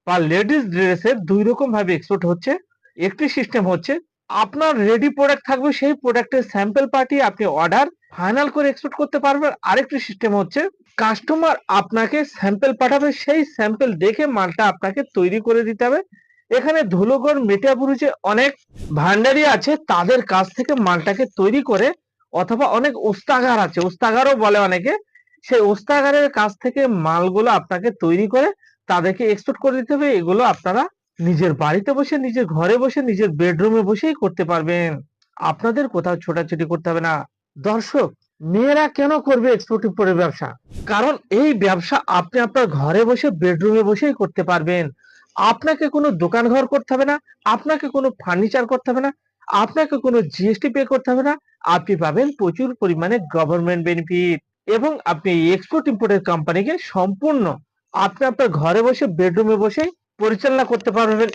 বা লেডিস ড্রেসের ২ রকম ভাবে এক্সপোর্ট হচ্ছে। একটি সিস্টেম হচ্ছে আপনার রেডি প্রোডাক্ট থাকবে, সেই প্রোডাক্টের স্যাম্পল পাঠিয়ে আপনি অর্ডার ফাইনাল করে এক্সপোর্ট করতে পারবেন। আরেকটি সিস্টেম হচ্ছে কাস্টমার আপনাকে স্যাম্পল পাঠাবে, সেই স্যাম্পল দেখে মালটা আপনাকে তৈরি করে দিতে হবে। এখানে ধুলোগড় মিঠাপুরে অনেক ভান্ডারি আছে, তাদের কাছ থেকে মালটাকে তৈরি করে, অথবা অনেক ওস্তাগার আছে, ওস্তাগারও বলে অনেকে, সেই ওস্তাগারের কাছ থেকে মালগুলো আপনাকে তৈরি করে তাদেরকে এক্সপোর্ট করে দিতে হবে। এগুলো আপনারা নিজের বাড়িতে বসে, নিজের ঘরে বসে, নিজের বেডরুমে বসেই করতে পারবেন। আপনাদের কোথাও ছোটাছুটি করতে হবে না। দর্শক, মেয়েরা কেন করবে এক্সপোর্ট ইম্পোর্টের ব্যবসা? কারণ এই ব্যবসা আপনি আপনার ঘরে বসে বেডরুমে বসেই করতে পারবেন। আপনাকে কোনো দোকান ঘর করতে হবে না, আপনাকে কোনো ফার্নিচার করতে হবে না, আপনাকে কোনো জিএসটি পে করতে হবে না। আপনি পাবেন প্রচুর পরিমাণে গভর্নমেন্ট বেনিফিট, এবং আপনি এই এক্সপোর্ট ইম্পোর্টের কোম্পানিকে সম্পূর্ণ আপনি আপনার ঘরে বসে বেডরুমে বসেই পরিচালনা করতে পারবেন।